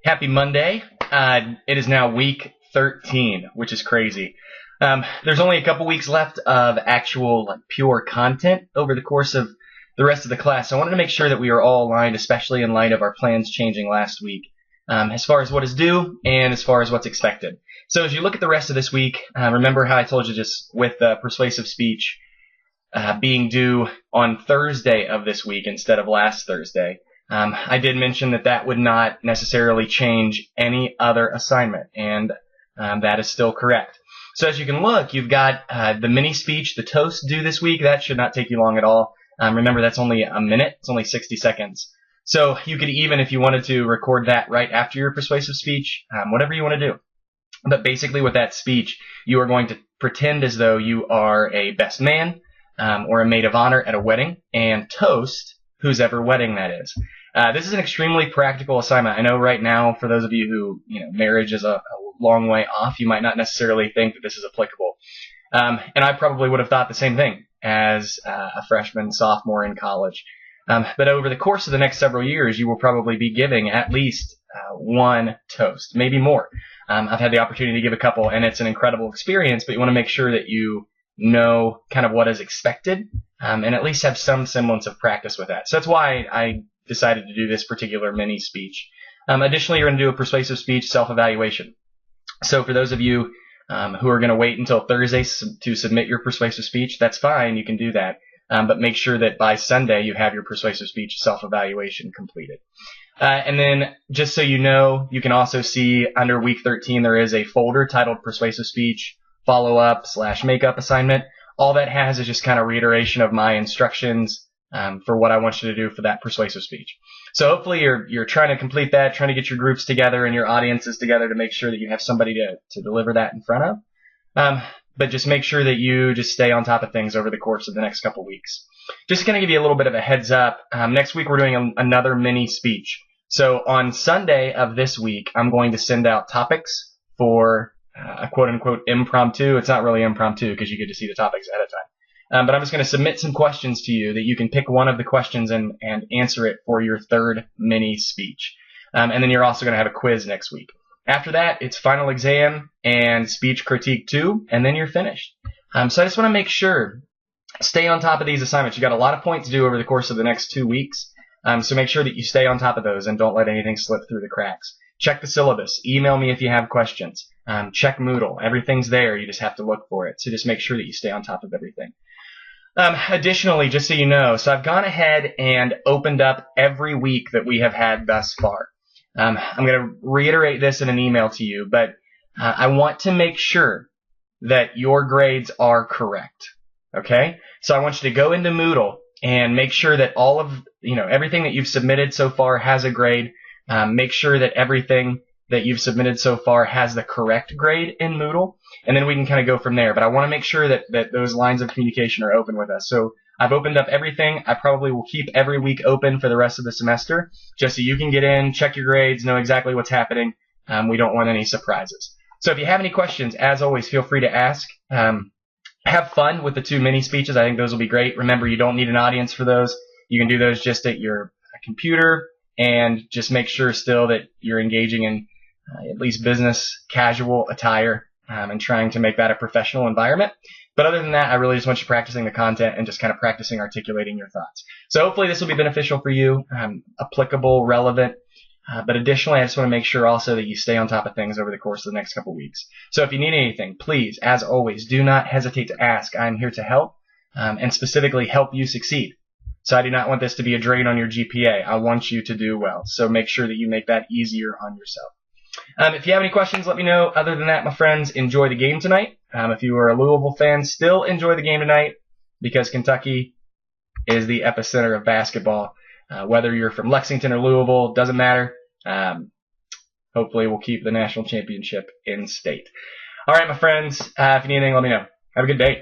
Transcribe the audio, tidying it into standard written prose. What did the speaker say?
Happy Monday. It is now week 13, which is crazy. There's only a couple weeks left of actual pure content over the course of the rest of the class. So I wanted to make sure that we are all aligned, especially in light of our plans changing last week, as far as what is due and as far as what's expected. So as you look at the rest of this week, remember how I told you just with persuasive speech being due on Thursday of this week instead of last Thursday. I did mention that that would not necessarily change any other assignment, and that is still correct. So as you can look, you've got the mini speech, the toast due this week. That should not take you long at all. Remember, that's only a minute. It's only 60 seconds. So you could even, if you wanted to, record that right after your persuasive speech, whatever you want to do. But basically with that speech, you are going to pretend as though you are a best man or a maid of honor at a wedding and toast whose ever wedding that is. This is an extremely practical assignment. I know right now, for those of you who, marriage is a long way off, you might not necessarily think that this is applicable. And I probably would have thought the same thing as a freshman, sophomore in college. But over the course of the next several years, you will probably be giving at least one toast, maybe more. I've had the opportunity to give a couple, and it's an incredible experience, but you want to make sure that you know kind of what is expected and at least have some semblance of practice with that. So that's why I decided to do this particular mini speech. Additionally, you're going to do a persuasive speech self-evaluation. So for those of you who are going to wait until Thursday to submit your persuasive speech, that's fine. You can do that. But make sure that by Sunday you have your persuasive speech self-evaluation completed. And then just so you know, you can also see under week 13 there is a folder titled persuasive speech follow-up / makeup assignment. All that has is just kind of reiteration of my instructions for what I want you to do for that persuasive speech. So hopefully you're trying to complete that, trying to get your groups together and your audiences together to make sure that you have somebody to deliver that in front of. But just make sure that you just stay on top of things over the course of the next couple weeks. Just going to give you a little bit of a heads up. Next week we're doing another mini speech. So on Sunday of this week, I'm going to send out topics for a quote-unquote impromptu. It's not really impromptu because you get to see the topics ahead of time. But I'm just going to submit some questions to you that you can pick one of the questions and answer it for your third mini speech. And then you're also going to have a quiz next week. After that, it's final exam and speech critique 2, and then you're finished. So I just want to make sure, stay on top of these assignments. You've got a lot of points due over the course of the next 2 weeks. So make sure that you stay on top of those and don't let anything slip through the cracks. Check the syllabus. Email me if you have questions. Check Moodle. Everything's there. You just have to look for it. So just make sure that you stay on top of everything. Additionally, just so you know, so I've gone ahead and opened up every week that we have had thus far. I'm going to reiterate this in an email to you, but I want to make sure that your grades are correct. Okay? So I want you to go into Moodle and make sure that all of, everything that you've submitted so far has a grade. Make sure that everything that you've submitted so far has the correct grade in Moodle, and then we can kind of go from there. But I want to make sure that those lines of communication are open with us. So I've opened up everything. I probably will keep every week open for the rest of the semester, just so you can get in, check your grades, know exactly what's happening. We don't want any surprises. So if you have any questions, as always, feel free to ask. Have fun with the 2 mini speeches. I think those will be great. Remember, you don't need an audience for those. You can do those just at your computer, and just make sure still that you're engaging in at least business casual attire and trying to make that a professional environment. But other than that, I really just want you practicing the content and just kind of practicing articulating your thoughts. So hopefully this will be beneficial for you, applicable, relevant. But additionally, I just want to make sure also that you stay on top of things over the course of the next couple weeks. So if you need anything, please, as always, do not hesitate to ask. I'm here to help and specifically help you succeed. So I do not want this to be a drain on your GPA. I want you to do well. So make sure that you make that easier on yourself. If you have any questions, let me know. Other than that, my friends, enjoy the game tonight. If you are a Louisville fan, still enjoy the game tonight because Kentucky is the epicenter of basketball. Whether you're from Lexington or Louisville, doesn't matter. Hopefully we'll keep the national championship in state. All right, my friends, if you need anything, let me know. Have a good day.